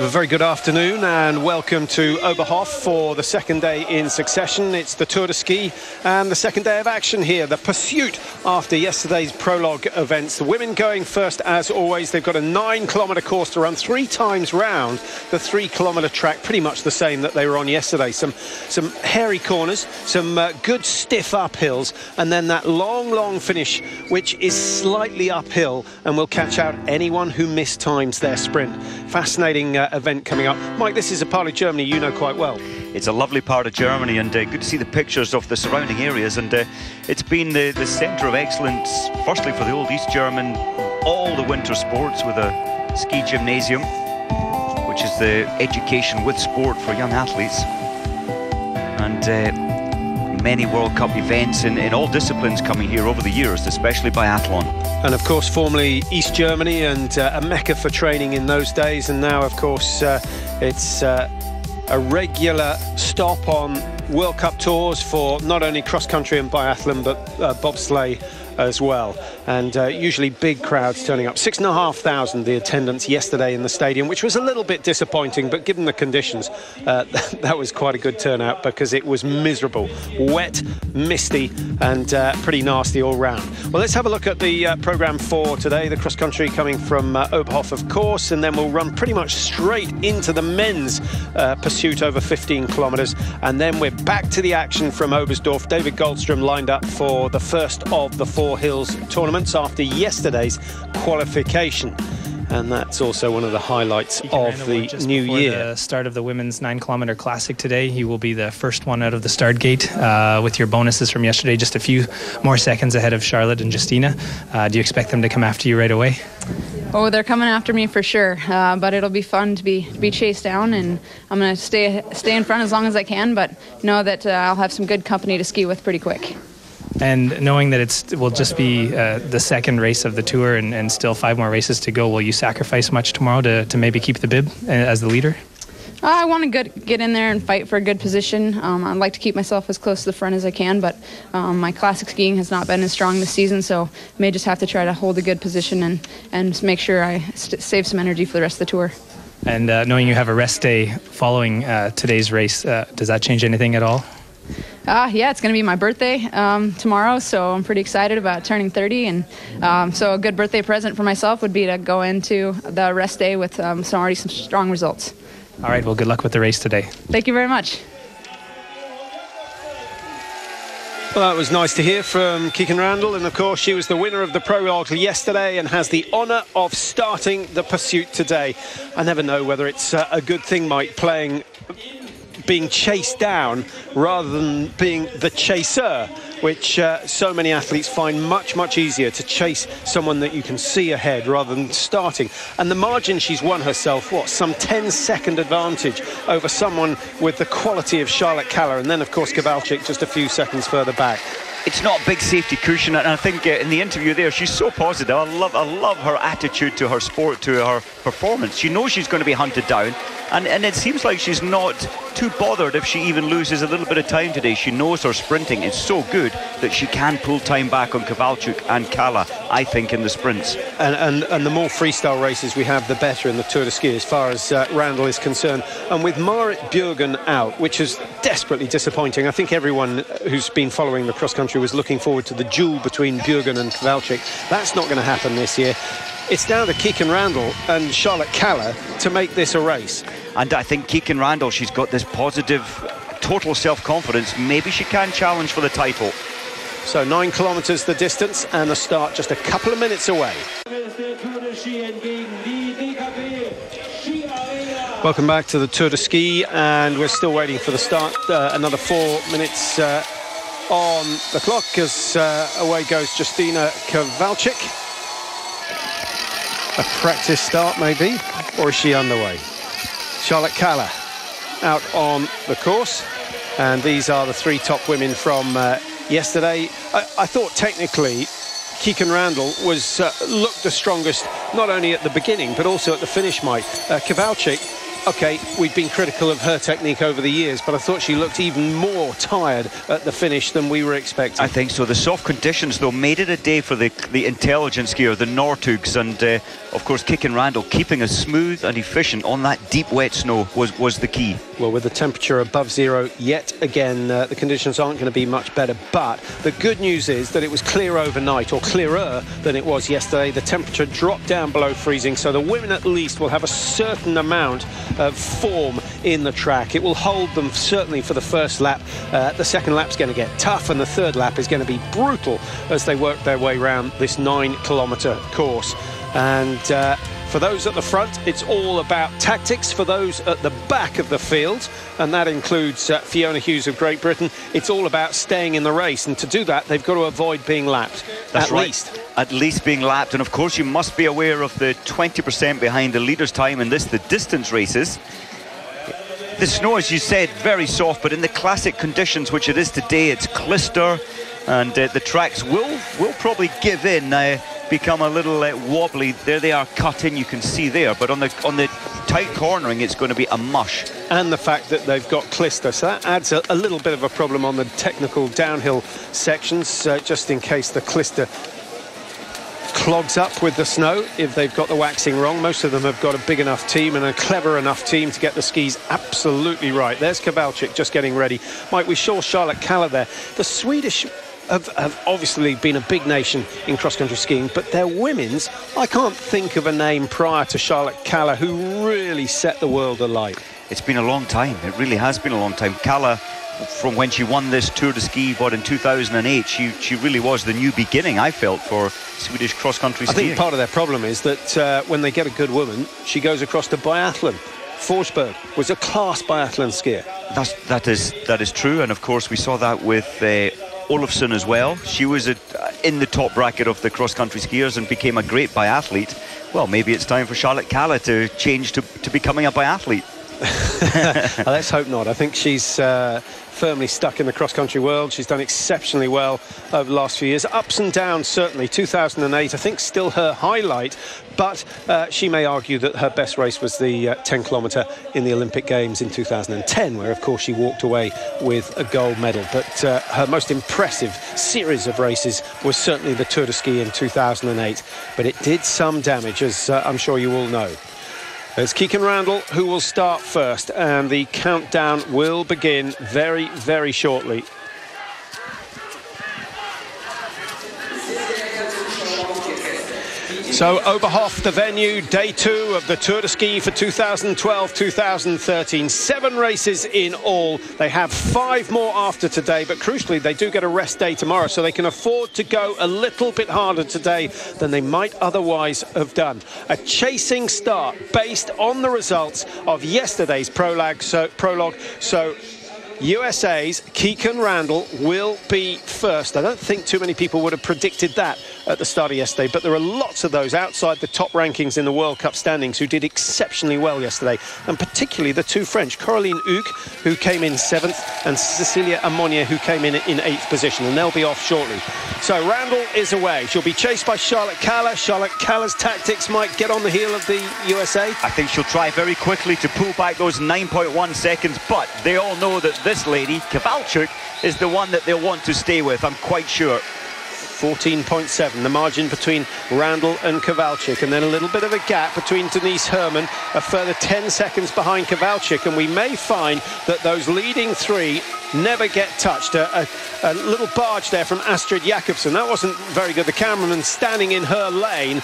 A very good afternoon and welcome to Oberhof for the second day in succession. It's the Tour de Ski and the second day of action here. The pursuit after yesterday's prologue events. The women going first as always. They've got a 9-kilometre course to run 3 times round the 3-kilometre track, pretty much the same that they were on yesterday. Some hairy corners, some good stiff uphills, and then that long finish which is slightly uphill and will catch out anyone who mistimes their sprint. Fascinating event coming up. Mike, this is a part of Germany you know quite well. It's a lovely part of Germany, and good to see the pictures of the surrounding areas, and it's been the centre of excellence, firstly for the old East German, all the winter sports with a ski gymnasium, which is the education with sport for young athletes, and many World Cup events in all disciplines coming here over the years, especially biathlon. And of course formerly East Germany and a mecca for training in those days, and now of course it's a regular stop on World Cup tours for not only cross-country and biathlon but bobsleigh as well, and usually big crowds turning up. 6,500 the attendance yesterday in the stadium, which was a little bit disappointing, but given the conditions that was quite a good turnout because it was miserable, wet, misty and pretty nasty all round. Well, let's have a look at the programme for today. The cross-country coming from Oberhof, of course, and then we'll run pretty much straight into the men's pursuit over 15 kilometres, and then we're back to the action from Oberstdorf. David Goldstrom lined up for the first of the 4 Hills tournaments after yesterday's qualification, and that's also one of the highlights of the new year. The start of the women's 9-kilometre classic today, he will be the first one out of the start gate with your bonuses from yesterday, just a few more seconds ahead of Charlotte and Justina. Do you expect them to come after you right away? Oh, they're coming after me for sure, but it'll be fun to be chased down, and I'm going to stay in front as long as I can, but know that I'll have some good company to ski with pretty quick. And knowing that it will just be the second race of the tour and still 5 more races to go, will you sacrifice much tomorrow to maybe keep the bib as the leader? I want to get in there and fight for a good position. I'd like to keep myself as close to the front as I can, but my classic skiing has not been as strong this season, so I may just have to try to hold a good position and make sure I save some energy for the rest of the tour. And knowing you have a rest day following today's race, does that change anything at all? Yeah, it's going to be my birthday tomorrow, so I'm pretty excited about turning 30, and so a good birthday present for myself would be to go into the rest day with some strong results. All right, well, good luck with the race today. Thank you very much. Well, that was nice to hear from Kieken Randall, and of course she was the winner of the prologue yesterday and has the honour of starting the pursuit today. I never know whether it's a good thing, Mike, being chased down rather than being the chaser, which so many athletes find much easier, to chase someone that you can see ahead rather than starting. And the margin she's won herself, some 10-second advantage over someone with the quality of Charlotte Kaller, and then of course Kowalczyk just a few seconds further back. It's not a big safety cushion, and I think in the interview there she's so positive. I love her attitude to her sport, to her performance. She knows she's going to be hunted down, and it seems like she's not too bothered if she even loses a little bit of time today. She knows her sprinting is so good that she can pull time back on Kowalczyk and Kaller, I think, in the sprints. And the more freestyle races we have, the better in the Tour de Ski as far as Randall is concerned. And with Marit Bjørgen out, which is desperately disappointing, I think everyone who's been following the cross-country was looking forward to the duel between Bjørgen and Kowalczyk. That's not going to happen this year. It's down to Kieken Randall and Charlotte Kaller to make this a race. And I think Kieken Randall, she's got this positive, total self-confidence. Maybe she can challenge for the title. So 9 kilometres the distance, and the start just a couple of minutes away. Welcome back to the Tour de Ski, and we're still waiting for the start. Another 4 minutes on the clock as away goes Justina Kowalczyk. A practice start maybe, or is she underway? Charlotte Kaller out on the course, and these are the 3 top women from yesterday. I thought technically Kieken Randall looked the strongest, not only at the beginning but also at the finish, Mike. Kowalczyk OK, we've been critical of her technique over the years, but I thought she looked even more tired at the finish than we were expecting. I think so. The soft conditions, though, made it a day for the intelligent skier, the Northugs, and of course, Kicken Randall keeping us smooth and efficient on that deep, wet snow was the key. Well, with the temperature above zero, yet again, the conditions aren't going to be much better. But the good news is that it was clear overnight, or clearer than it was yesterday. The temperature dropped down below freezing, so the women at least will have a certain amount of form in the track. It will hold them certainly for the first lap. The second lap's going to get tough, and the third lap is going to be brutal as they work their way around this 9-kilometre course. And for those at the front, it's all about tactics. For those at the back of the field, and that includes Fiona Hughes of Great Britain, it's all about staying in the race. And to do that, they've got to avoid being lapped. That's right. At least being lapped. And of course, you must be aware of the 20% behind the leader's time in the distance races. The snow, as you said, very soft, but in the classic conditions, which it is today, it's clister, and the tracks will probably give in. Become a little wobbly. There they are cut in, you can see there, but on the tight cornering it's going to be a mush. And the fact that they've got clister, so that adds a little bit of a problem on the technical downhill sections, just in case the clister clogs up with the snow if they've got the waxing wrong. Most of them have got a big enough team and a clever enough team to get the skis absolutely right. There's Kowalczyk just getting ready. Mike, we saw Charlotte Kalla there. The Swedish have obviously been a big nation in cross-country skiing, but their women's, I can't think of a name prior to Charlotte Kalla who really set the world alight. It's been a long time. It really has been a long time. Kalla, from when she won this Tour de Ski, in 2008, she really was the new beginning, I felt, for Swedish cross-country skiing. I think part of their problem is that when they get a good woman, she goes across to biathlon. Forsberg was a class biathlon skier. That is true, and of course we saw that with Olofsson as well. She was in the top bracket of the cross-country skiers and became a great biathlete. Well, maybe it's time for Charlotte Kalla to change to becoming a biathlete. Let's hope not. I think she's firmly stuck in the cross-country world. She's done exceptionally well over the last few years. Ups and downs, certainly. 2008, I think, still her highlight, but she may argue that her best race was the 10-kilometre in the Olympic Games in 2010, where, of course, she walked away with a gold medal. But her most impressive series of races was certainly the Tour de Ski in 2008. But it did some damage, as I'm sure you all know. It's Kicken Randall who will start first, and the countdown will begin very, very shortly. So Oberhof, the venue, day 2 of the Tour de Ski for 2012-2013. 7 races in all. They have 5 more after today, but crucially they do get a rest day tomorrow, so they can afford to go a little bit harder today than they might otherwise have done. A chasing start based on the results of yesterday's prologue. So USA's Kicken Randall will be first. I don't think too many people would have predicted that at the start of yesterday, but there are lots of those outside the top rankings in the World Cup standings who did exceptionally well yesterday, and particularly the 2 French, Coraline Hugues, who came in 7th, and Cecilia Amonier, who came in 8th position, and they'll be off shortly. So Randall is away. She'll be chased by Charlotte Kalla. Charlotte Kalla's tactics might get on the heel of the USA. I think she'll try very quickly to pull back those 9.1 seconds, but they all know that this lady, Kowalczyk, is the one that they'll want to stay with, I'm quite sure. 14.7, the margin between Randall and Kowalczyk, and then a little bit of a gap between Denise Herrmann, a further 10 seconds behind Kowalczyk, and we may find that those leading 3 never get touched. A little barge there from Astrid Jakobsen. That wasn't very good. The cameraman standing in her lane,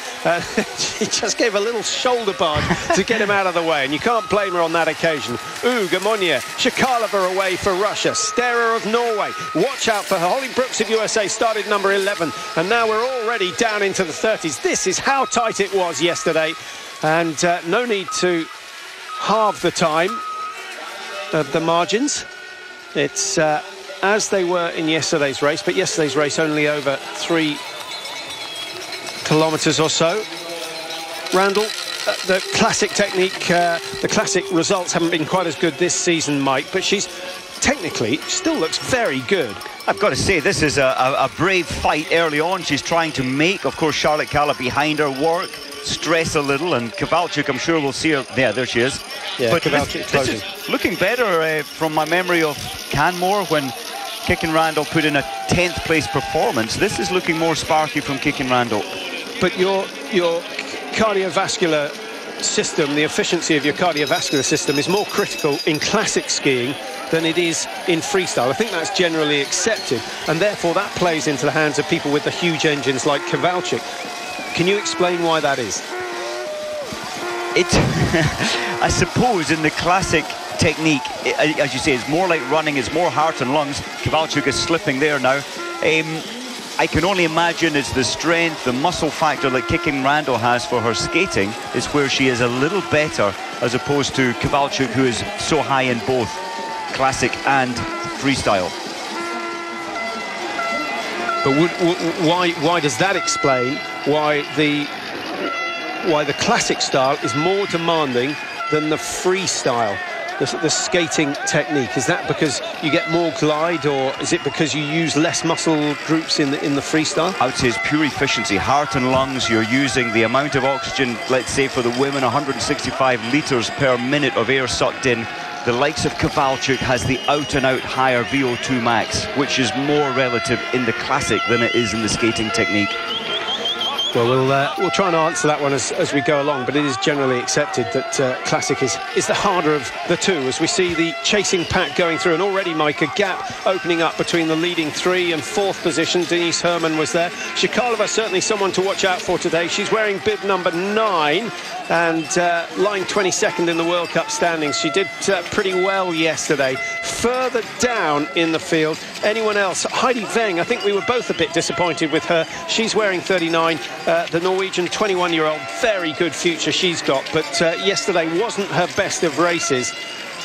she just gave a little shoulder barge to get him out of the way, and you can't blame her on that occasion. Hugues, Amonier, Shakalova away for Russia, Sterer of Norway. Watch out for her. Holly Brooks of USA started number 11, and now we're already down into the 30s. This is how tight it was yesterday, and no need to halve the time of the margins. It's as they were in yesterday's race, but yesterday's race only over 3 kilometres or so. Randall, the classic technique, the classic results haven't been quite as good this season, Mike, but she's technically still looks very good. I've got to say, this is a brave fight early on. She's trying to make, of course, Charlotte Kalla behind her work. stress a little, and Kowalczyk, I'm sure we'll see her. There she is. Yeah, but Kowalczyk this is looking better from my memory of Canmore when Kicking Randall put in a 10th place performance. This is looking more sparky from Kicking Randall. But your cardiovascular system, the efficiency of your cardiovascular system is more critical in classic skiing than it is in freestyle. I think that's generally accepted, and therefore that plays into the hands of people with the huge engines like Kowalczyk. Can you explain why that is? I suppose in the classic technique, as you say, it's more like running, it's more heart and lungs. Kowalczyk is slipping there now. I can only imagine it's the strength, the muscle factor that Kicking Randall has for her skating is where she is a little better, as opposed to Kowalczyk, who is so high in both classic and freestyle. But why does that explain why the classic style is more demanding than the freestyle? The skating technique, is that because you get more glide, or is it because you use less muscle groups in the freestyle? I would say it's pure efficiency, heart and lungs. You're using the amount of oxygen, let's say for the women, 165 litres per minute of air sucked in. The likes of Kowalczyk has the out-and-out higher VO2 max, which is more relative in the classic than it is in the skating technique. Well, we'll try and answer that one as we go along, but it is generally accepted that classic is the harder of the two, as we see the chasing pack going through, and already, Mike, a gap opening up between the leading 3 and 4th position. Denise Herrmann was there. Shikalova, certainly someone to watch out for today. She's wearing bib number 9 and lying 22nd in the World Cup standings. She did pretty well yesterday. Further down in the field, anyone else? Heidi Weng, I think we were both a bit disappointed with her. She's wearing 39. The Norwegian 21-year-old, very good future she's got, but yesterday wasn't her best of races.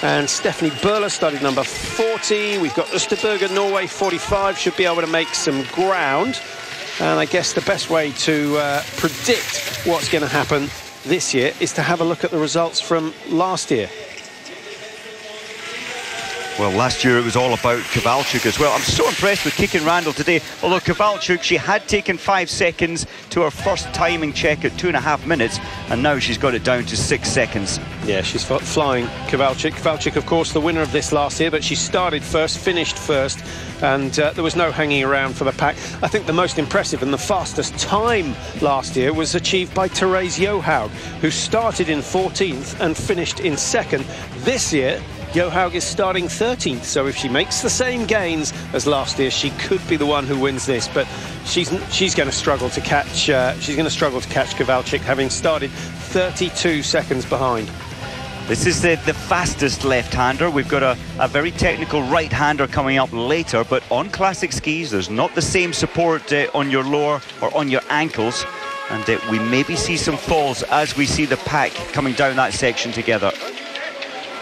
And Stephanie Böhler started number 40. We've got Østerberg, Norway, 45, should be able to make some ground. And I guess the best way to predict what's going to happen this year is to have a look at the results from last year. Well, last year it was all about Kowalczyk as well. I'm so impressed with Kicking Randall today. Although Kowalczyk, she had taken 5 seconds to her first timing check at 2.5 minutes, and now she's got it down to 6 seconds. Yeah, she's flying, Kowalczyk. Kowalczyk, of course, the winner of this last year, but she started first, finished first, and there was no hanging around for the pack. I think the most impressive and the fastest time last year was achieved by Therese Johaug, who started in 14th and finished in 2nd. This year, Johaug is starting 13th, so if she makes the same gains as last year, she could be the one who wins this. But she's going to struggle to catch. She's going to struggle to catch Kowalczyk, having started 32 seconds behind. This is the fastest left-hander. We've got a very technical right-hander coming up later, but on classic skis, there's not the same support on your lower or on your ankles, and we maybe see some falls as we see the pack coming down that section together.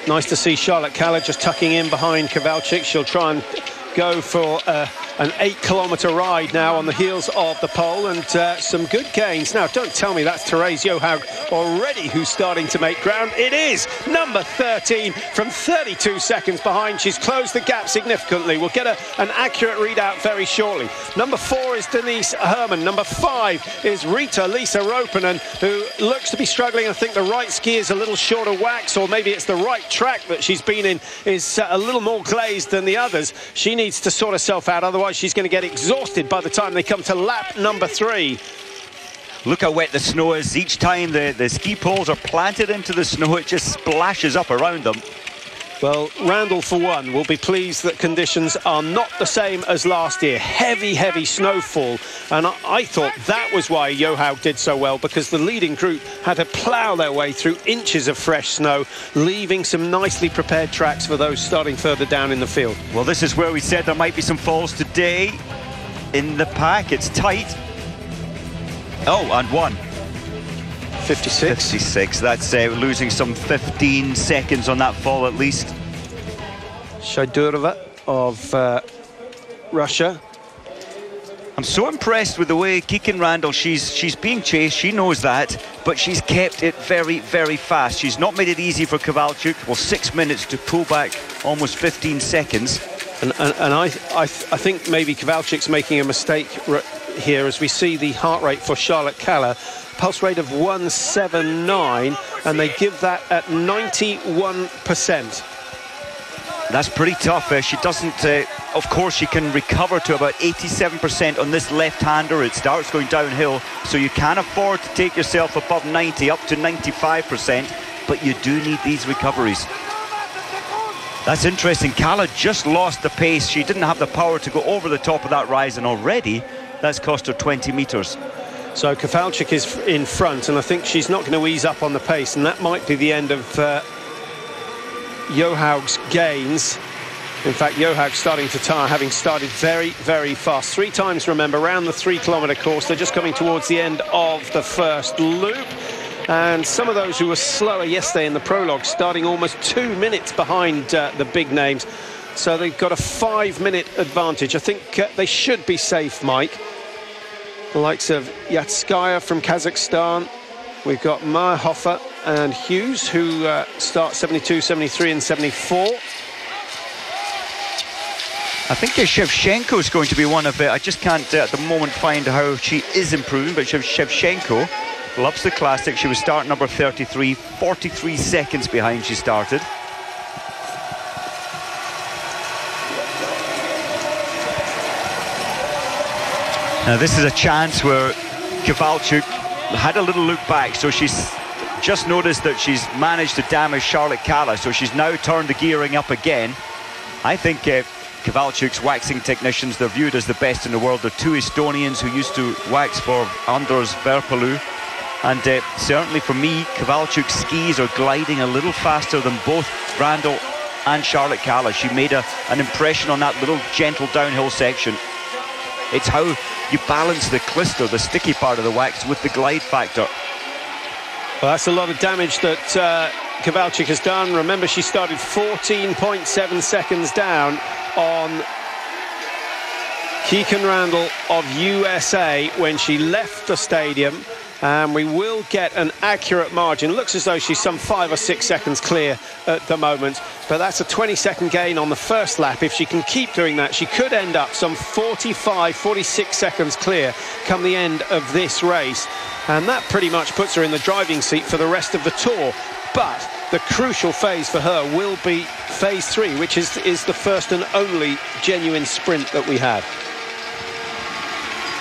Nice to see Charlotte Kaller just tucking in behind Kowalczyk. She'll try and go for an 8-kilometre ride now on the heels of the pole, and some good gains. Now, don't tell me that's Therese Johaug already who's starting to make ground. It is number 13 from 32 seconds behind. She's closed the gap significantly. We'll get an accurate readout very shortly. Number 4 is Denise Herrmann. Number 5 is Lisa Ropinen, who looks to be struggling. I think the right ski is a little short of wax, or maybe it's the right track that she's been in is a little more glazed than the others. She needs to sort herself out, otherwise she's going to get exhausted by the time they come to lap number 3. Look how wet the snow is. Each time the ski poles are planted into the snow, it just splashes up around them. Well, Randall, for one, will be pleased that conditions are not the same as last year. Heavy snowfall. And I thought that was why Johaug did so well, because the leading group had to plough their way through inches of fresh snow, leaving some nicely prepared tracks for those starting further down in the field. Well, this is where we said there might be some falls today in the pack. It's tight. Oh, and one. 56. That's losing some 15 seconds on that fall at least. Shaidurova of Russia. I'm so impressed with the way Kicking Randall, she's being chased, she knows that, but she's kept it very fast. She's not made it easy for Kowalczyk. Well, 6 minutes to pull back almost 15 seconds. And I think maybe Kowalczyk's making a mistake here, as we see the heart rate for Charlotte Kaller pulse rate of 179, and they give that at 91%. That's pretty tough. She doesn't, of course, she can recover to about 87% on this left-hander. It starts going downhill, so you can afford to take yourself above 90, up to 95%, but you do need these recoveries. That's interesting. Kala just lost the pace. She didn't have the power to go over the top of that rise, and already that's cost her 20 metres. So Kowalczyk is in front, and I think she's not going to ease up on the pace, and that might be the end of Johaug's gains. In fact, Johaug starting to tire, having started very, very fast. 3 times, remember, around the 3-kilometre course. They're just coming towards the end of the first loop. And some of those who were slower yesterday in the prologue, starting almost 2 minutes behind the big names. So they've got a 5-minute advantage. I think they should be safe, Mike. The likes of Yatskaya from Kazakhstan. We've got Meyerhofer and Hughes, who start 72, 73 and 74. I think Shevchenko is going to be one of it. I just can't at the moment find how she is improving, but Shevchenko loves the classic. She was start number 33, 43 seconds behind she started. Now this is a chance where Kowalczyk had a little look back, so she's just noticed that she's managed to damage Charlotte Kalla, so she's now turned the gearing up again. I think Kowalczyk's waxing technicians, they're viewed as the best in the world. They're 2 Estonians who used to wax for Anders Verpalu. And certainly for me, Kowalczyk's skis are gliding a little faster than both Randall and Charlotte Kalla. She made an impression on that little gentle downhill section. It's how you balance the clister, the sticky part of the wax, with the glide factor. Well, that's a lot of damage that Kowalczyk has done. Remember, she started 14.7 seconds down on Keegan Randall of USA when she left the stadium. And we will get an accurate margin. Looks as though she's some 5 or 6 seconds clear at the moment, but that's a 20-second gain on the first lap. If she can keep doing that, she could end up some 45, 46 seconds clear come the end of this race, and that pretty much puts her in the driving seat for the rest of the tour. But the crucial phase for her will be phase 3, which is the first and only genuine sprint that we have.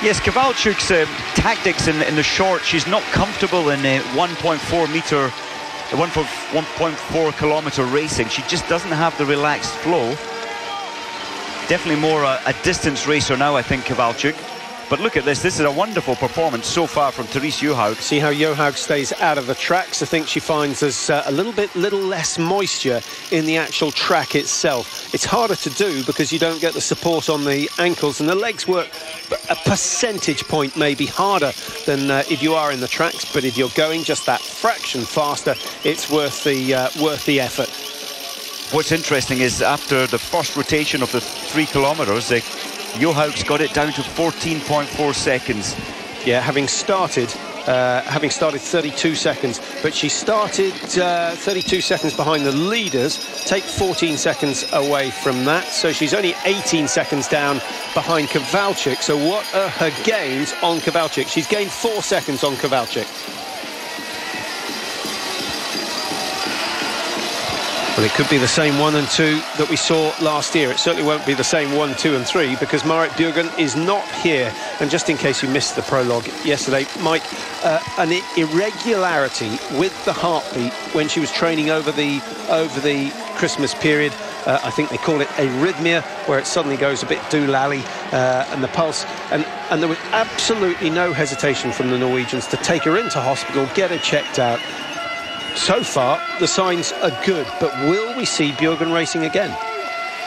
Yes, Kowalczyk's tactics in the short, she's not comfortable in 1.4 kilometre racing. She just doesn't have the relaxed flow. Definitely more a distance racer now, I think, Kowalczyk. But look at this. This is a wonderful performance so far from Therese Johaug. See how Johaug stays out of the tracks. I think she finds there's a little less moisture in the actual track itself. It's harder to do because you don't get the support on the ankles, and the legs work a percentage point maybe harder than if you are in the tracks. But if you're going just that fraction faster, it's worth the effort. What's interesting is after the first rotation of the 3 kilometres, Johaug's got it down to 14.4 seconds. Yeah, having started 32 seconds, but she started 32 seconds behind the leaders. Take 14 seconds away from that, so she's only 18 seconds down behind Kowalczyk. So what are her gains on Kowalczyk? She's gained 4 seconds on Kowalczyk. Well, it could be the same 1 and 2 that we saw last year. It certainly won't be the same 1, 2 and 3 because Marit Bjørgen is not here. And just in case you missed the prologue yesterday, Mike, an irregularity with the heartbeat when she was training over the Christmas period. I think they call it arrhythmia, where it suddenly goes a bit doolally, and the pulse. And there was absolutely no hesitation from the Norwegians to take her into hospital, get her checked out. So far, the signs are good, but will we see Bjørgen racing again?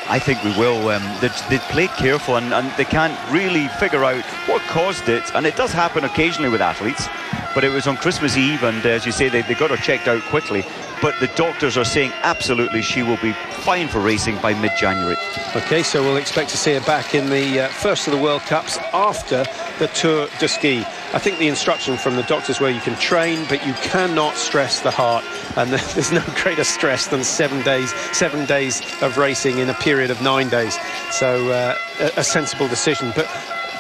I think we will. They played careful and they can't really figure out what caused it. And it does happen occasionally with athletes, but it was on Christmas Eve, and as you say, they got her checked out quickly. But the doctors are saying absolutely she will be fine for racing by mid-January. OK, so we'll expect to see her back in the first of the World Cups after the Tour de Ski. I think the instruction from the doctors were you can train, but you cannot stress the heart. And there's no greater stress than 7 days of racing in a period of 9 days. So a sensible decision, but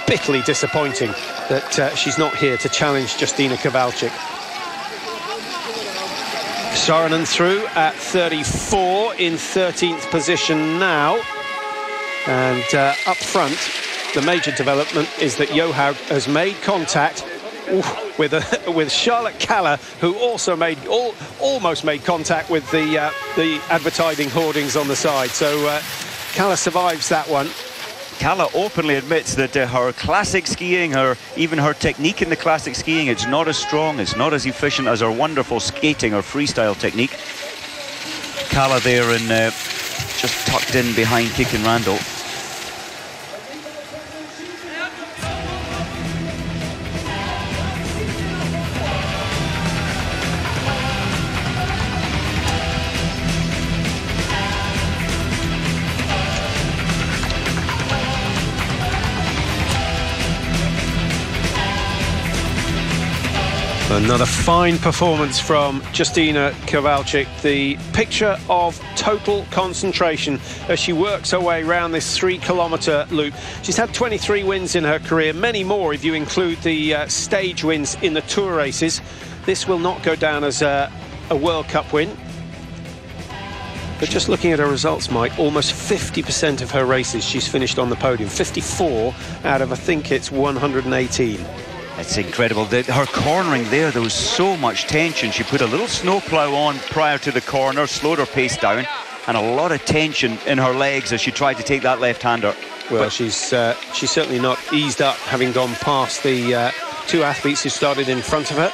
bitterly disappointing that she's not here to challenge Justyna Kowalczyk. Saarinen through at 34, in 13th position now. And up front, the major development is that Johaug has made contact with Charlotte Kaller, who also almost made contact with the advertising hoardings on the side. So Kaller survives that one. Kaller openly admits that her classic skiing, even her technique in the classic skiing, it's not as strong, it's not as efficient as her wonderful skating or freestyle technique. Kaller there and just tucked in behind Keegan Randall. Another fine performance from Justyna Kowalczyk, the picture of total concentration as she works her way around this 3-kilometre loop. She's had 23 wins in her career, many more if you include the stage wins in the Tour races. This will not go down as a World Cup win. But just looking at her results, Mike, almost 50% of her races she's finished on the podium. 54 out of, I think it's 118. It's incredible. Her cornering there was so much tension. She put a little snowplow on prior to the corner, slowed her pace down, and a lot of tension in her legs as she tried to take that left-hander. Well, but she's certainly not eased up, having gone past the two athletes who started in front of her.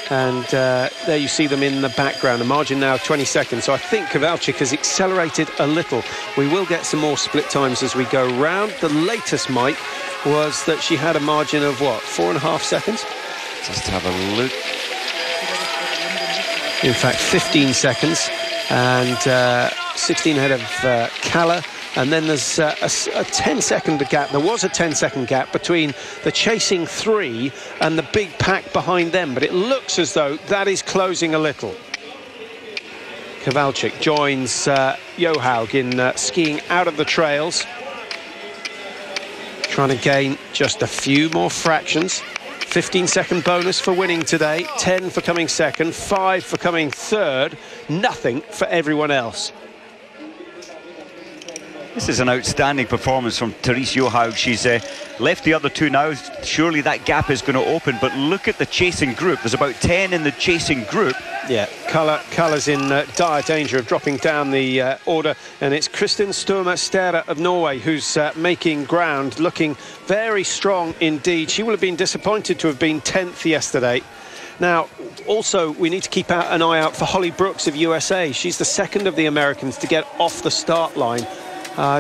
And there you see them in the background. A margin now of 20 seconds. So I think Kowalczyk has accelerated a little. We will get some more split times as we go round. The latest, Mike, was that she had a margin of, what, 4.5 seconds? Just have a look. In fact, 15 seconds. And 16 ahead of Kaller. And then there's a 10-second gap. There was a 10-second gap between the chasing three and the big pack behind them. But it looks as though that is closing a little. Kowalczyk joins Johaug in skiing out of the trails. Trying to gain just a few more fractions. 15-second bonus for winning today. 10 for coming second. 5 for coming third. Nothing for everyone else. This is an outstanding performance from Therese Johaug. She's left the other two now. Surely that gap is going to open, but look at the chasing group. There's about 10 in the chasing group. Yeah, Kaller's in dire danger of dropping down the order, and it's Kristin Sturma Stera of Norway who's making ground, looking very strong indeed. She will have been disappointed to have been 10th yesterday. Now, also, we need to keep an eye out for Holly Brooks of USA. She's the second of the Americans to get off the start line.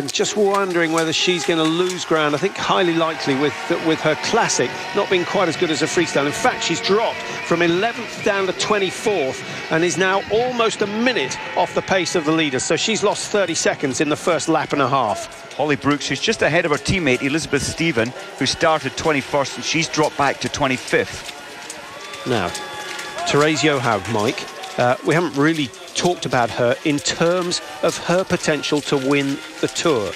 Just wondering whether she's going to lose ground. I think highly likely with her classic not being quite as good as a freestyle. In fact, she's dropped from 11th down to 24th and is now almost a minute off the pace of the leaders. So she's lost 30 seconds in the first lap and a half. Holly Brooks, who's just ahead of her teammate Elizabeth Stephen, who started 21st, and she's dropped back to 25th. Now, Therese Johaug, Mike, we haven't really talked about her in terms of her potential to win the Tour.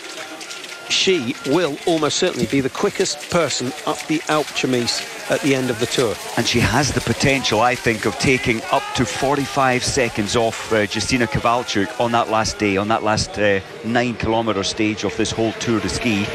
She will almost certainly be the quickest person up the Alpe d'Huez at the end of the Tour. And she has the potential, I think, of taking up to 45 seconds off Justyna Kowalczyk on that last day, on that last 9-kilometre stage of this whole Tour de Ski.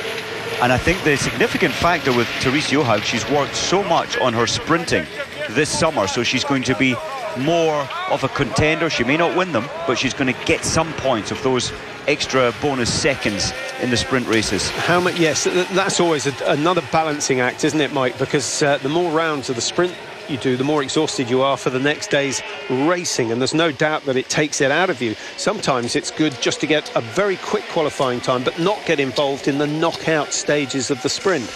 And I think the significant factor with Therese Johaug, she's worked so much on her sprinting this summer, so she's going to be more of a contender. She may not win them, but she's going to get some points of those extra bonus seconds in the sprint races. How much? Yes, that's always another balancing act, isn't it, Mike? Because the more rounds of the sprint you do, the more exhausted you are for the next day's racing, and there's no doubt that it takes it out of you. Sometimes it's good just to get a very quick qualifying time, but not get involved in the knockout stages of the sprint.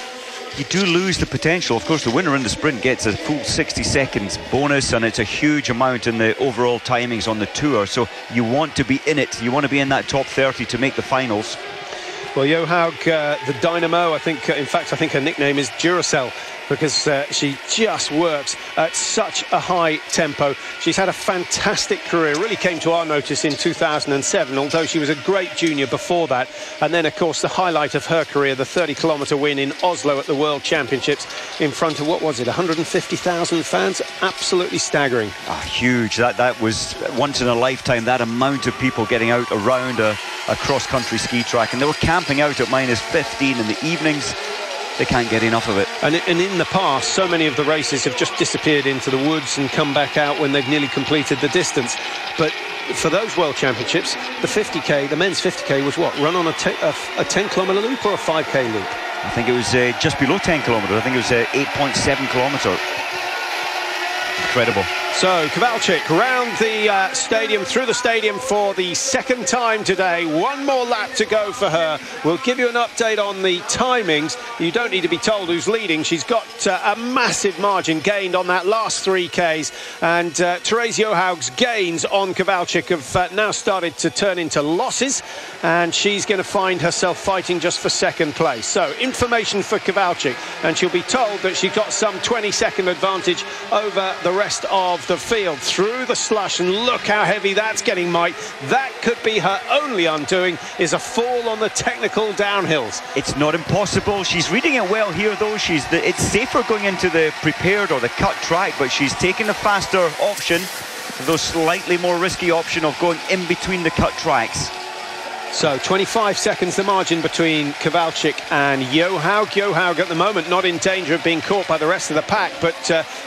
You do lose the potential. Of course, the winner in the sprint gets a full 60 seconds bonus, and it's a huge amount in the overall timings on the Tour. So you want to be in it. You want to be in that top 30 to make the finals. Well, Johaug, the Dynamo, I think, in fact, I think her nickname is Duracell. because she just works at such a high tempo. She's had a fantastic career, really came to our notice in 2007, although she was a great junior before that. And then, of course, the highlight of her career, the 30-kilometre win in Oslo at the World Championships in front of, what was it, 150,000 fans? Absolutely staggering. Oh, huge. That was once in a lifetime, that amount of people getting out around a cross-country ski track. And they were camping out at -15 in the evenings. They can't get enough of it. And in the past, so many of the races have just disappeared into the woods and come back out when they've nearly completed the distance. But for those World Championships, the 50k, the men's 50k was what? Run on a 10-kilometre loop or a 5k loop? I think it was just below 10 kilometres. I think it was 8.7 kilometre. Incredible. So Kowalczyk round the stadium, through the stadium for the second time today. One more lap to go for her. We'll give you an update on the timings. You don't need to be told who's leading. She's got a massive margin gained on that last 3Ks. And Therese Johaug's gains on Kowalczyk have now started to turn into losses. And she's going to find herself fighting just for second place. So information for Kowalczyk. And she'll be told that she's got some 20-second advantage over the rest of the field through the slush. And look how heavy that's getting, Mike. That could be her only undoing, is a fall on the technical downhills. It's not impossible. She's reading it well here, though. It's safer going into the prepared or the cut track, but she's taking the faster option, the slightly more risky option of going in between the cut tracks. So 25 seconds the margin between Kowalczyk and Johaug. Johaug at the moment not in danger of being caught by the rest of the pack, but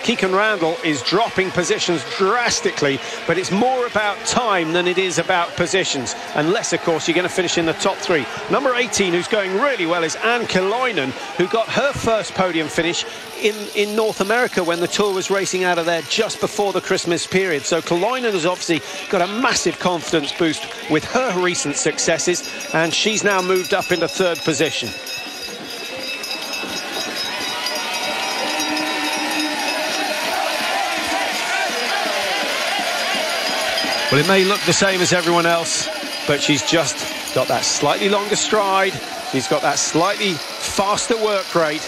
Keegan Randall is dropping positions drastically. But it's more about time than it is about positions, unless of course you're going to finish in the top three. Number 18, who's going really well, is Anne Kiloinen, who got her first podium finish in North America when the Tour was racing out of there just before the Christmas period. So Kiloinen has obviously got a massive confidence boost with her recent successes, and she's now moved up into third position. Well, it may look the same as everyone else, but she's just got that slightly longer stride, she's got that slightly faster work rate,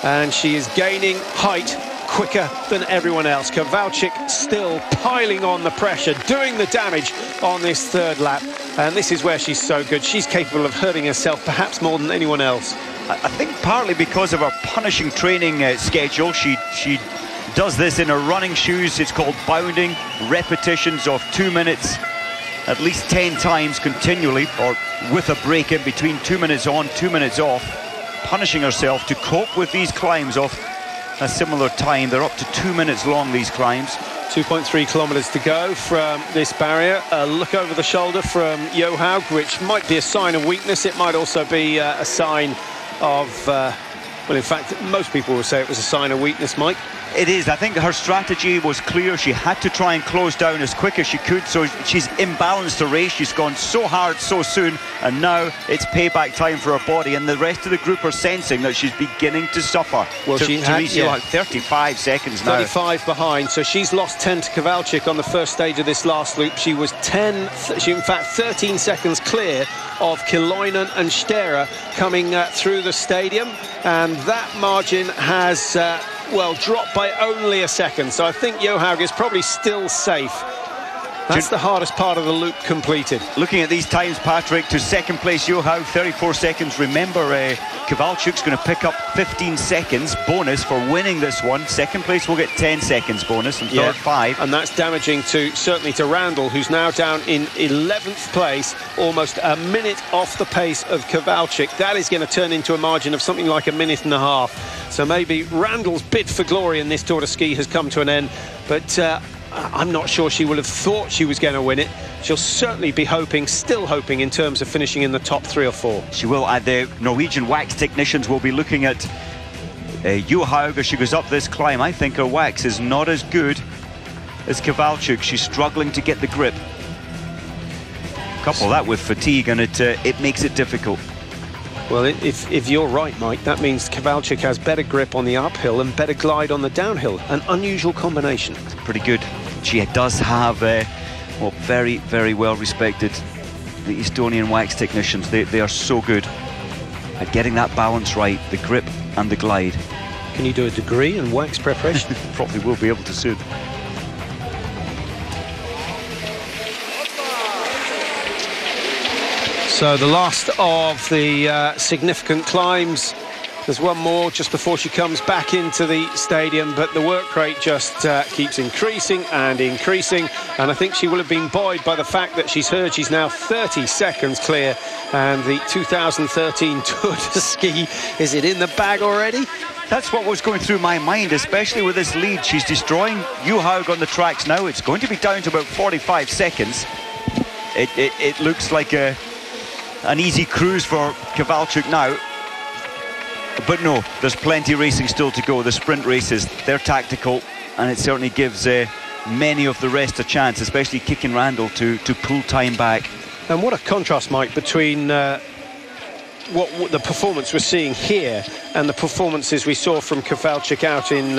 and she is gaining height quicker than everyone else. Kowalczyk still piling on the pressure, doing the damage on this third lap, and this is where she's so good. She's capable of hurting herself perhaps more than anyone else. I think partly because of her punishing training schedule. She does this in her running shoes. It's called bounding, repetitions of 2 minutes at least 10 times continually, or with a break in between, 2 minutes on, 2 minutes off, punishing herself to cope with these climbs of a similar time. They're up to 2 minutes long, these climbs. 2.3 kilometres to go from this barrier. A look over the shoulder from Johaug, which might be a sign of weakness. It might also be a sign of, well, in fact, most people will say it was a sign of weakness, Mike. It is. I think her strategy was clear. She had to try and close down as quick as she could, so she's imbalanced the race. She's gone so hard so soon, and now it's payback time for her body, and the rest of the group are sensing that she's beginning to suffer. Well, she had, like 35 seconds now. 35 behind, so she's lost 10 to Kowalczyk on the first stage of this last loop. She was 13 seconds clear of Kiloinen and Sterer coming through the stadium, and that margin has well, dropped by only a second. So I think Johaug is probably still safe. That's the hardest part of the loop completed. Looking at these times, Patrick, to second place Johaug, 34 seconds. Remember, Kowalczyk's going to pick up 15 seconds bonus for winning this one. Second place will get 10 seconds bonus, and third 5. And that's damaging certainly to Randall, who's now down in 11th place, almost a minute off the pace of Kowalczyk. That is going to turn into a margin of something like a minute and a half. So maybe Randall's bid for glory in this Tour de Ski has come to an end, but I'm not sure she will have thought she was going to win it. She'll certainly be hoping, still hoping, in terms of finishing in the top 3 or 4. She will. The Norwegian wax technicians will be looking at Johaug as she goes up this climb. I think her wax is not as good as Kowalczyk. She's struggling to get the grip. Couple that with fatigue, and it makes it difficult. Well, if you're right, Mike, that means Kowalczyk has better grip on the uphill and better glide on the downhill. An unusual combination. Pretty good. She does have, well, very, very well respected, the Estonian wax technicians. They are so good at getting that balance right, the grip and the glide. Can you do a degree in wax preparation? Probably will be able to soon. So the last of the significant climbs. There's one more just before she comes back into the stadium, but the work rate just keeps increasing and increasing, and I think she will have been buoyed by the fact that she's heard she's now 30 seconds clear, and the 2013 Tour de Ski, is it in the bag already? That's what was going through my mind, especially with this lead. She's destroying Johaug on the tracks now. It's going to be down to about 45 seconds. It looks like an easy cruise for Kowalczyk now. But no, there's plenty of racing still to go. The sprint races, they're tactical, and it certainly gives many of the rest a chance, especially Kicking Randall, to pull time back. And what a contrast, Mike, between what the performance we're seeing here and the performances we saw from Kowalczyk out in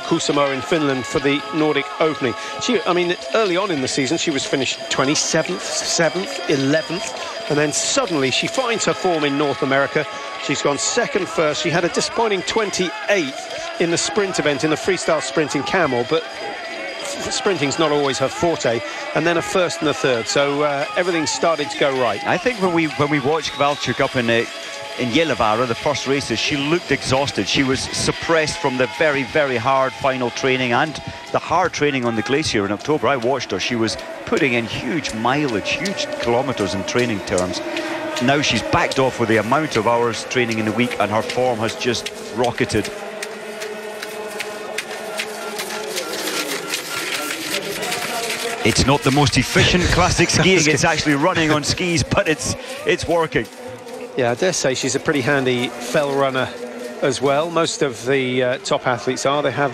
Kuusamo in Finland for the Nordic Opening. I mean, early on in the season, she was finished 27th, 7th, 11th, and then suddenly she finds her form in North America. She's gone second first. She had a disappointing 28th in the sprint event, in the freestyle sprint in Camel, but sprinting's not always her forte, and then a first and a third, so everything started to go right. I think when we watched Kowalczyk up in Gällivare, the first races, she looked exhausted. She was suppressed from the very, very hard final training and the hard training on the glacier in October. I watched her. She was putting in huge mileage, huge kilometres in training terms. Now she's backed off with the amount of hours training in the week, and her form has just rocketed. It's not the most efficient classic skiing. It's actually running on skis, but it's working. Yeah, I dare say she's a pretty handy fell runner as well. Most of the top athletes are. They have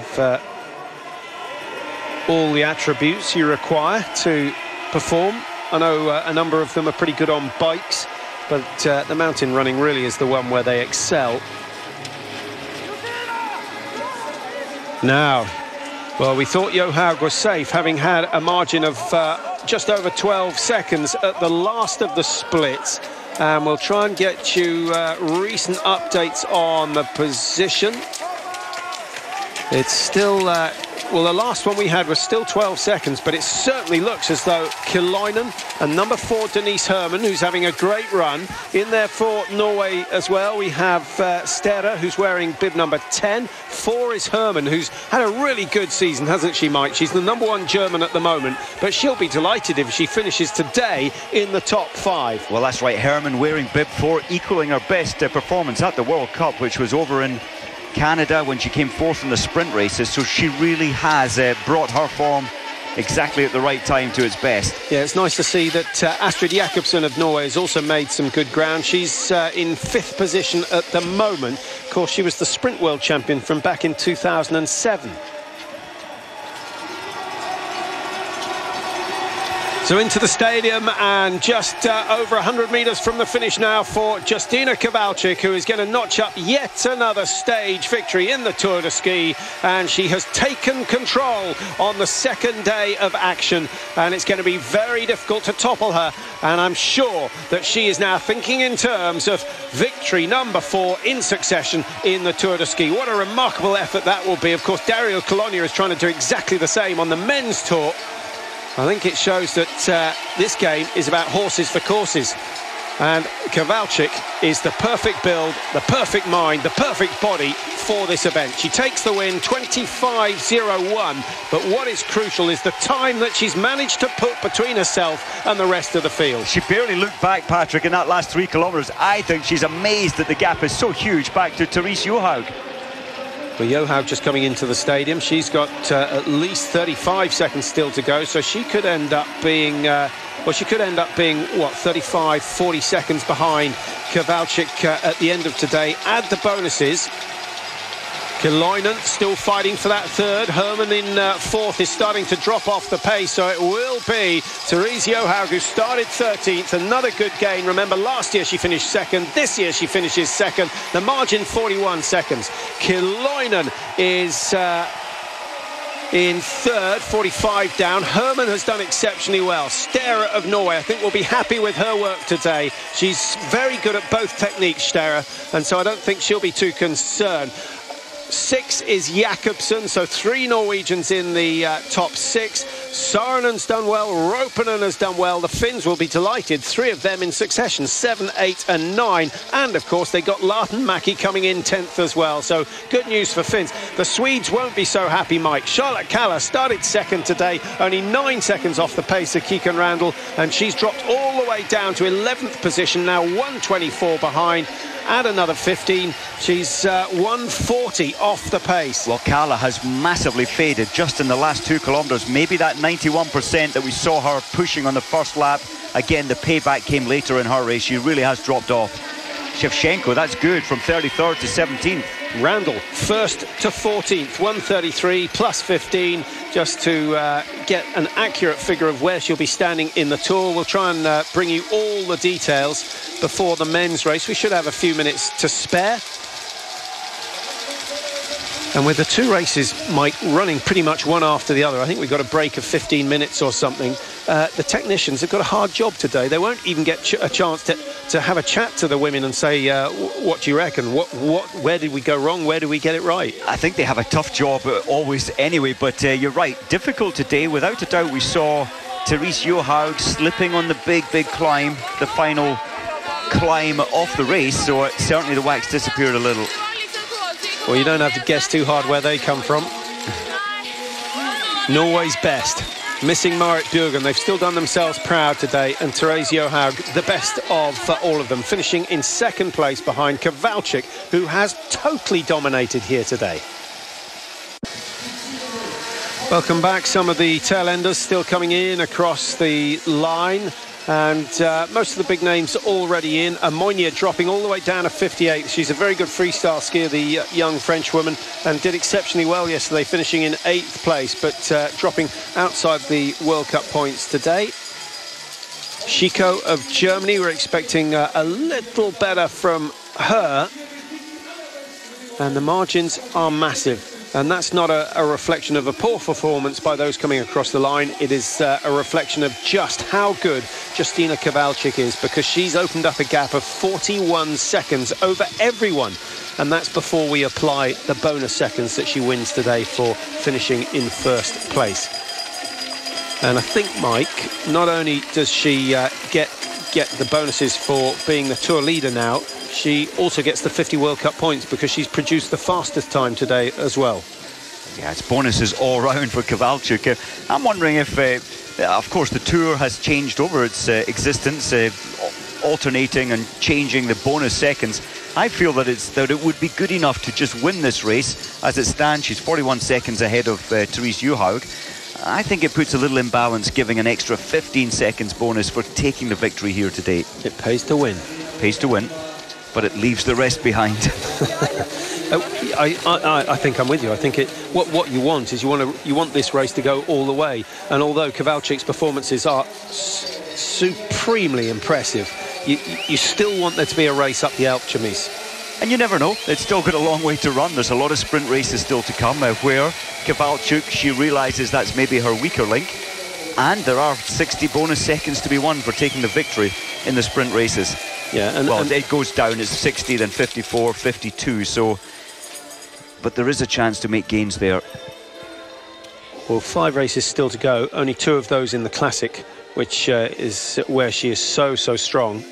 all the attributes you require to perform. I know a number of them are pretty good on bikes, but the mountain running really is the one where they excel. Now, well, we thought Johaug was safe, having had a margin of just over 12 seconds at the last of the splits. And we'll try and get you recent updates on the position. It's still, well, the last one we had was still 12 seconds, but it certainly looks as though Kiloinen and number 4, Denise Herman, who's having a great run. In there for Norway as well, we have Stere, who's wearing bib number 10. 4 is Herman, who's had a really good season, hasn't she, Mike? She's the number 1 German at the moment, but she'll be delighted if she finishes today in the top 5. Well, that's right, Herman wearing bib 4, equaling her best performance at the World Cup, which was over in Canada when she came fourth in the sprint races. So she really has brought her form exactly at the right time to its best. Yeah, it's nice to see that Astrid Jakobsen of Norway has also made some good ground. She's in 5th position at the moment. Of course, she was the sprint world champion from back in 2007. So into the stadium, and just over 100 metres from the finish now for Justyna Kowalczyk, who is going to notch up yet another stage victory in the Tour de Ski, and she has taken control on the second day of action, and it's going to be very difficult to topple her, and I'm sure that she is now thinking in terms of victory number 4 in succession in the Tour de Ski. What a remarkable effort that will be. Of course, Dario Colonia is trying to do exactly the same on the men's tour. I think it shows that this game is about horses for courses, and Kowalczyk is the perfect build, the perfect mind, the perfect body for this event. She takes the win, 25.01, but what is crucial is the time that she's managed to put between herself and the rest of the field. She barely looked back, Patrick, in that last 3 kilometres. I think she's amazed that the gap is so huge back to Therese Johaug. Well, Johaug just coming into the stadium. She's got at least 35 seconds still to go, so she could end up being, what, 35, 40 seconds behind Kowalczyk at the end of today. Add the bonuses. Kiloinen still fighting for that third. Herman in 4th is starting to drop off the pace, so it will be Therese Johaug, who started 13th. Another good gain. Remember, last year she finished 2nd. This year she finishes 2nd. The margin 41 seconds. Kiloinen is in 3rd, 45 down. Herman has done exceptionally well. Stere of Norway, I think, will be happy with her work today. She's very good at both techniques, Stere, and so I don't think she'll be too concerned. 6 is Jakobsen, so 3 Norwegians in the top 6. Saarinen's done well, Ropinen has done well. The Finns will be delighted, 3 of them in succession, 7, 8 and 9. And of course they got Lartenmäki coming in 10th as well, so good news for Finns. The Swedes won't be so happy, Mike. Charlotte Kalla started second today, only 9 seconds off the pace of Kikan Randall, and she's dropped all the way down to 11th position, now 1:24 behind. Add another 15, she's 1:40 off the pace. Well, Kalla has massively faded just in the last 2 kilometres. Maybe that 91% that we saw her pushing on the first lap, again, the payback came later in her race. She really has dropped off. Shevchenko, that's good, from 33rd to 17th. Randall, 1st to 14th, 1:33 plus 15, just to get an accurate figure of where she'll be standing in the Tour. We'll try and bring you all the details before the men's race. We should have a few minutes to spare. And with the 2 races, Mike, running pretty much one after the other, I think we've got a break of 15 minutes or something. The technicians have got a hard job today. They won't even get a chance to have a chat to the women and say, what do you reckon? Where did we go wrong? Where did we get it right? I think they have a tough job always anyway, but you're right. Difficult today. Without a doubt, we saw Therese Johaug slipping on the big climb, the final climb off the race, so certainly the wax disappeared a little. Well, you don't have to guess too hard where they come from. Norway's best. Missing Marit Bjørgen. They've still done themselves proud today. And Therese Johaug, the best of all of them, finishing in 2nd place behind Kowalczyk, who has totally dominated here today. Welcome back. Some of the tail enders still coming in across the line. And most of the big names already in. Ammonia dropping all the way down to 58. She's a very good freestyle skier, the young French woman, and did exceptionally well yesterday, finishing in 8th place, but dropping outside the World Cup points today. Chico of Germany, we're expecting a little better from her. And the margins are massive. And that's not a reflection of a poor performance by those coming across the line. It is a reflection of just how good Justyna Kowalczyk is, because she's opened up a gap of 41 seconds over everyone. And that's before we apply the bonus seconds that she wins today for finishing in 1st place. And I think, Mike, not only does she get the bonuses for being the Tour leader now, she also gets the 50 World Cup points because she's produced the fastest time today as well. Yeah, it's bonuses all round for Kowalczyk. I'm wondering if, of course, the Tour has changed over its existence, alternating and changing the bonus seconds. I feel that it would be good enough to just win this race. As it stands, she's 41 seconds ahead of Therese Johaug. I think it puts a little imbalance, giving an extra 15 seconds bonus for taking the victory here today. It pays to win. Pays to win, but it leaves the rest behind. I think I'm with you. I think what you want is you want this race to go all the way. And although Kowalczyk's performances are supremely impressive, you still want there to be a race up the Alpe d'Huez. And you never know, it's still got a long way to run. There's a lot of sprint races still to come, where Kowalczyk, she realises that's maybe her weaker link, and there are 60 bonus seconds to be won for taking the victory in the sprint races. Yeah, and it goes down as 60, then 54, 52, so, but there is a chance to make gains there. Well, 5 races still to go, only 2 of those in the Classic, which is where she is so strong.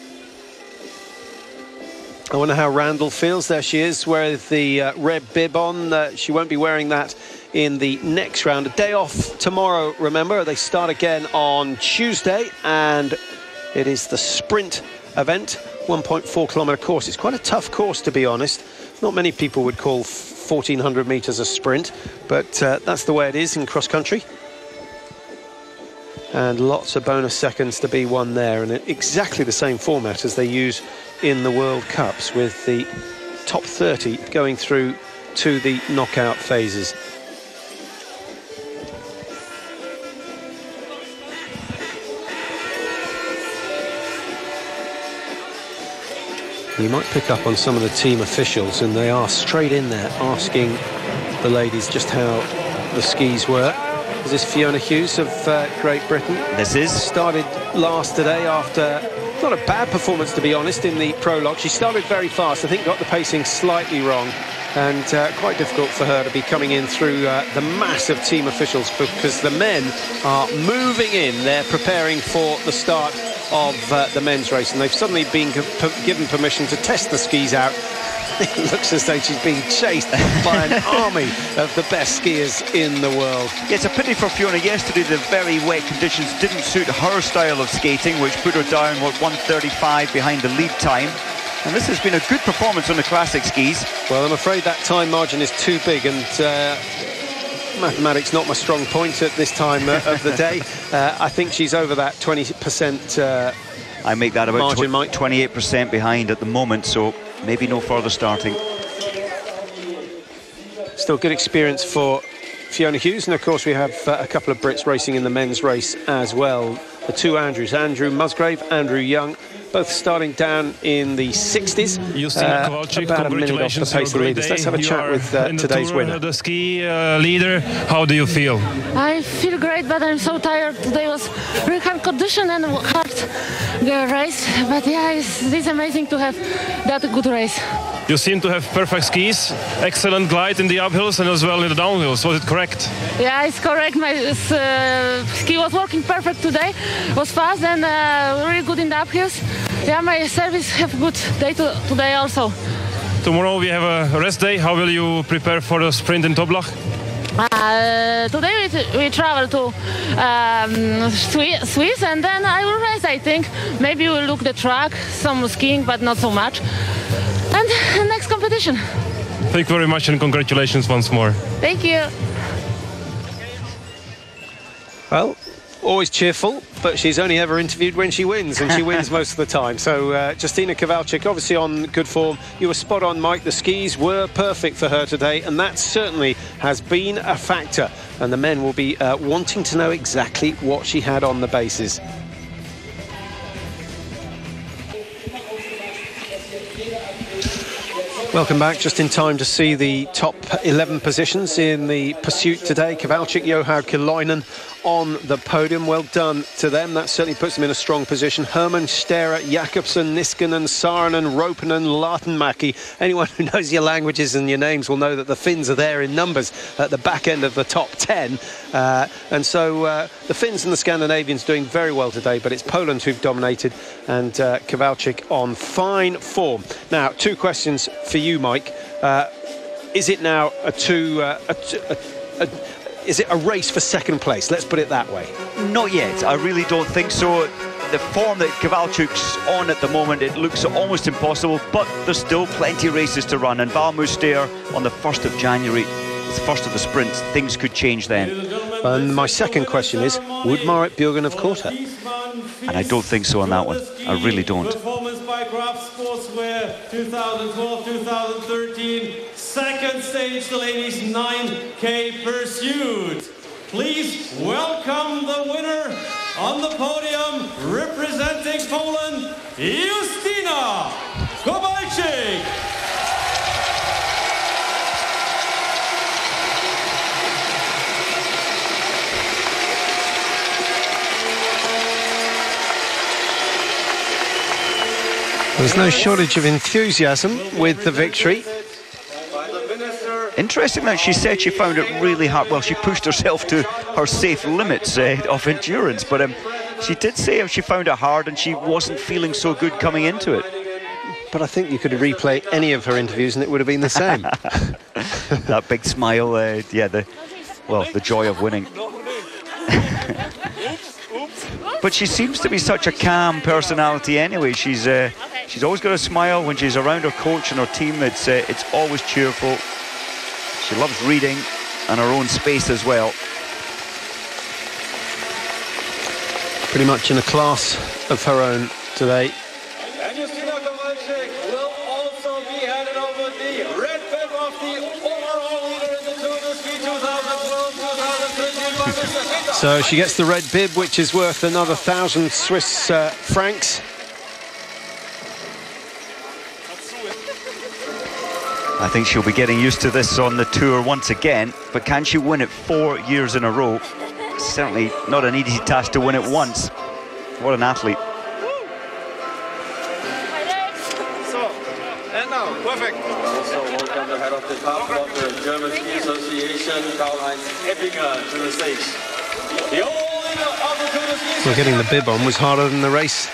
I wonder how Randall feels. There she is, with the red bib on. She won't be wearing that in the next round. A day off tomorrow, remember. They start again on Tuesday, and it is the sprint event, 1.4 kilometre course. It's quite a tough course, to be honest. Not many people would call 1,400 metres a sprint, but that's the way it is in cross-country. And lots of bonus seconds to be won there, and exactly the same format as they use in the World Cups, with the top 30 going through to the knockout phases. You might pick up on some of the team officials, and they are straight in there asking the ladies just how the skis were. Is this Fiona Hughes of Great Britain? This is. Started last today after not a bad performance, to be honest, in the prologue. She started very fast, I think got the pacing slightly wrong, and quite difficult for her to be coming in through the massive team officials, because the men are moving in. They're preparing for the start of the men's race, and they've suddenly been given permission to test the skis out. It looks as though she's being chased by an army of the best skiers in the world. Yeah, it's a pity for Fiona. Yesterday the very wet conditions didn't suit her style of skating, which put her down, what, 1:35 behind the lead time. And this has been a good performance on the classic skis. Well, I'm afraid that time margin is too big, and mathematics not my strong point at this time of the day. I think she's over that 20%. I make that about margin, 28% behind at the moment, so maybe no further starting. Still good experience for Fiona Hughes, and of course we have a couple of Brits racing in the men's race as well. The two Andrews, Andrew Musgrave, Andrew Young, both starting down in the 60s, about a minute off the pace of the leaders. Let's have a chat with today's winner. The ski leader, how do you feel? I feel great, but I'm so tired. Today was really hard condition and hard race, but yeah, it's amazing to have that good race. You seem to have perfect skis, excellent glide in the uphills and as well in the downhills. Was it correct? Yeah, it's correct. My ski was working perfect today. Was fast and really good in the uphills. Yeah, my service have good day today also. Tomorrow we have a rest day. How will you prepare for the sprint in Toblach? Today we travel to Swiss, and then I will race, I think. Maybe we'll look the track, some skiing, but not so much. And next competition. Thank you very much, and congratulations once more. Thank you. Well, always cheerful, but she's only ever interviewed when she wins, and she wins most of the time. So Justyna Kowalczyk obviously on good form. You were spot on, Mike. The skis were perfect for her today, and that certainly has been a factor. And the men will be wanting to know exactly what she had on the bases. Welcome back. Just in time to see the top 11 positions in the pursuit today. Kowalczyk, Johaug, Kiloinen on the podium. Well done to them. That certainly puts them in a strong position. Herman, Stera, Jakobsen, Niskanen, Saarinen, Ropinen, Lautenmäki. Anyone who knows your languages and your names will know that the Finns are there in numbers at the back end of the top 10. And so the Finns and the Scandinavians doing very well today, but it's Poland who've dominated, and Kowalczyk on fine form. Now, two questions for you, Mike. Is it now is it a race for second place? Let's put it that way. Not yet. I really don't think so. The form that Kowalczyk's on at the moment, it looks almost impossible, but there's still plenty of races to run. And Valmuster on the 1st of January, it's the first of the sprints. Things could change then. And my second question is, would Marit Bjørgen have caught her? And I don't think so on that one. I really don't. Performance by Craft Sportswear 2012-2013. Second stage, the ladies 9K pursuit. Please welcome the winner on the podium, representing Poland, Justyna Kowalczyk. There's no shortage of enthusiasm with the victory. Interesting that she said she found it really hard. Well, she pushed herself to her safe limits of endurance, but she did say she found it hard and she wasn't feeling so good coming into it. But I think you could replay any of her interviews and it would have been the same. That big smile, the joy of winning. But she seems to be such a calm personality anyway. She's always got a smile when she's around her coach and her team. It's always cheerful. She loves reading and her own space as well. Pretty much in a class of her own today. And Justyna Kowalczyk will also be handed over the red bib of the overall leader in the Tour de Ski 2012-2013. So she gets the red bib, which is worth another 1,000 Swiss francs. I think she'll be getting used to this on the tour once again, but can she win it 4 years in a row? Certainly not an easy task to win it once. What an athlete. So, and now, perfect. Also welcome the head of the car. German Ski Association, Karl-Heinz Eppinger, to the stage. The overall leader of the Tour de Ski. Well, getting the bib on was harder than the race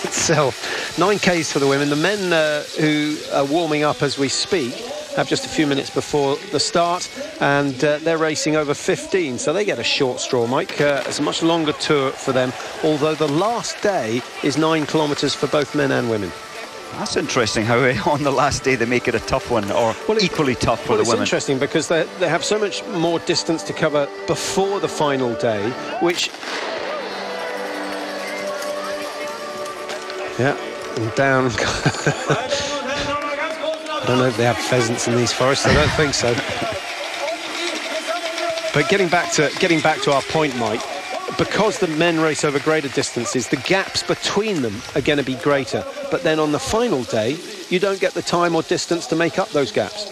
itself. 9Ks for the women. The men who are warming up as we speak have just a few minutes before the start, and they're racing over 15, so they get a short straw, Mike. It's a much longer tour for them, although the last day is 9 kilometres for both men and women. That's interesting how on the last day they make it a tough one, or equally tough for the women. It's interesting because they have so much more distance to cover before the final day, which... Yeah, and down... I don't know if they have pheasants in these forests. I don't think so. But getting back to our point, Mike, because the men race over greater distances, the gaps between them are going to be greater. But then on the final day, you don't get the time or distance to make up those gaps.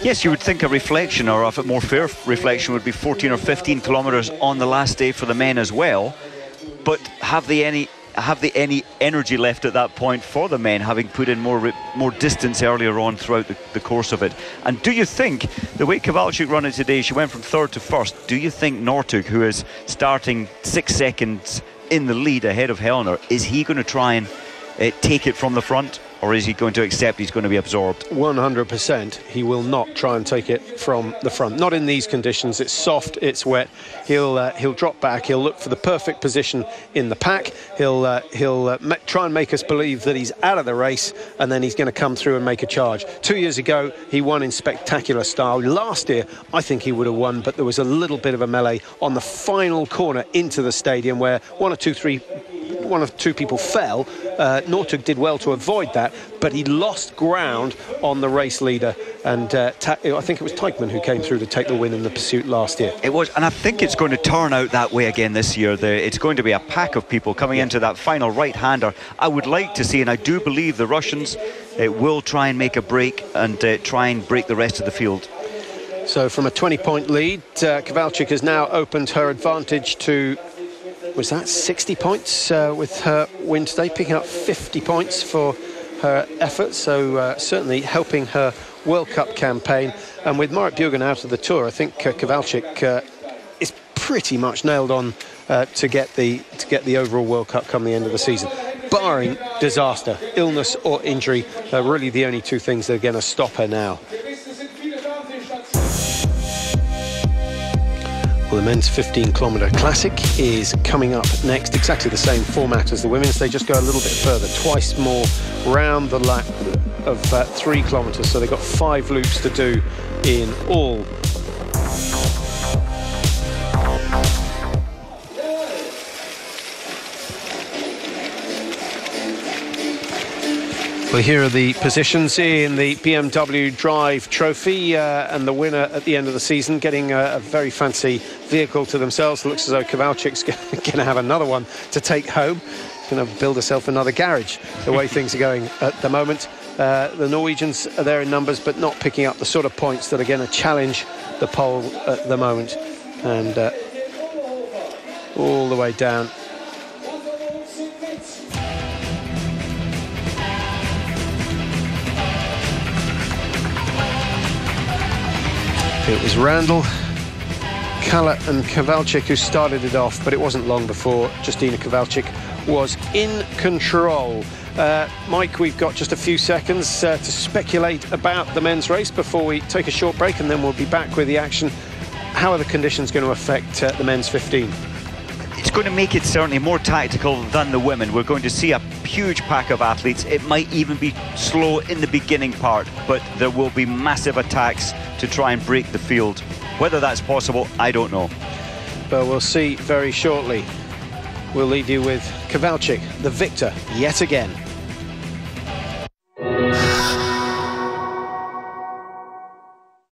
Yes, you would think a reflection, or a more fair reflection, would be 14 or 15 kilometres on the last day for the men as well. But have they any energy left at that point for the men, having put in more distance earlier on throughout the course of it? And do you think, the way Kowalczyk ran it today, she went from 3rd to 1st, do you think Northug, who is starting 6 seconds in the lead ahead of Hellner, is he going to try and take it from the front, or is he going to accept he's going to be absorbed? 100%. He will not try and take it from the front. Not in these conditions. It's soft, it's wet. He'll drop back. He'll look for the perfect position in the pack. He'll try and make us believe that he's out of the race, and then he's going to come through and make a charge. 2 years ago, he won in spectacular style. Last year, I think he would have won, but there was a little bit of a melee on the final corner into the stadium where one or two people fell. Northug did well to avoid that, but he lost ground on the race leader, and I think it was Teichmann who came through to take the win in the pursuit last year. It was, and I think it's going to turn out that way again this year. It's going to be a pack of people coming into that final right-hander. I would like to see, and I do believe the Russians will try and make a break and try and break the rest of the field. So from a 20-point lead, Kowalczyk has now opened her advantage to... was that 60 points with her win today, picking up 50 points for her efforts, so certainly helping her World Cup campaign. And with Marit Bjørgen out of the tour, I think Kowalczyk is pretty much nailed on to get the overall World Cup come the end of the season. Barring disaster, illness or injury, are really the only two things that are going to stop her now. Well, the men's 15-kilometre classic is coming up next. Exactly the same format as the women's. They just go a little bit further, twice more round the lap of 3 kilometres. So they've got 5 loops to do in all. Well, here are the positions in the BMW Drive Trophy, and the winner at the end of the season getting a very fancy vehicle to themselves. It looks as though Kowalczyk's going to have another one to take home. Going to build herself another garage, the way things are going at the moment. The Norwegians are there in numbers, but not picking up the sort of points that are going to challenge the pole at the moment. And all the way down. It was Randall, Kalle and Kowalczyk who started it off, but it wasn't long before Justyna Kowalczyk was in control. Mike, we've got just a few seconds to speculate about the men's race before we take a short break, and then we'll be back with the action. How are the conditions going to affect the men's 15? It's going to make it certainly more tactical than the women. We're going to see a huge pack of athletes. It might even be slow in the beginning part, but there will be massive attacks to try and break the field. Whether that's possible, I don't know. But we'll see very shortly. We'll leave you with Kowalczyk, the victor, yet again.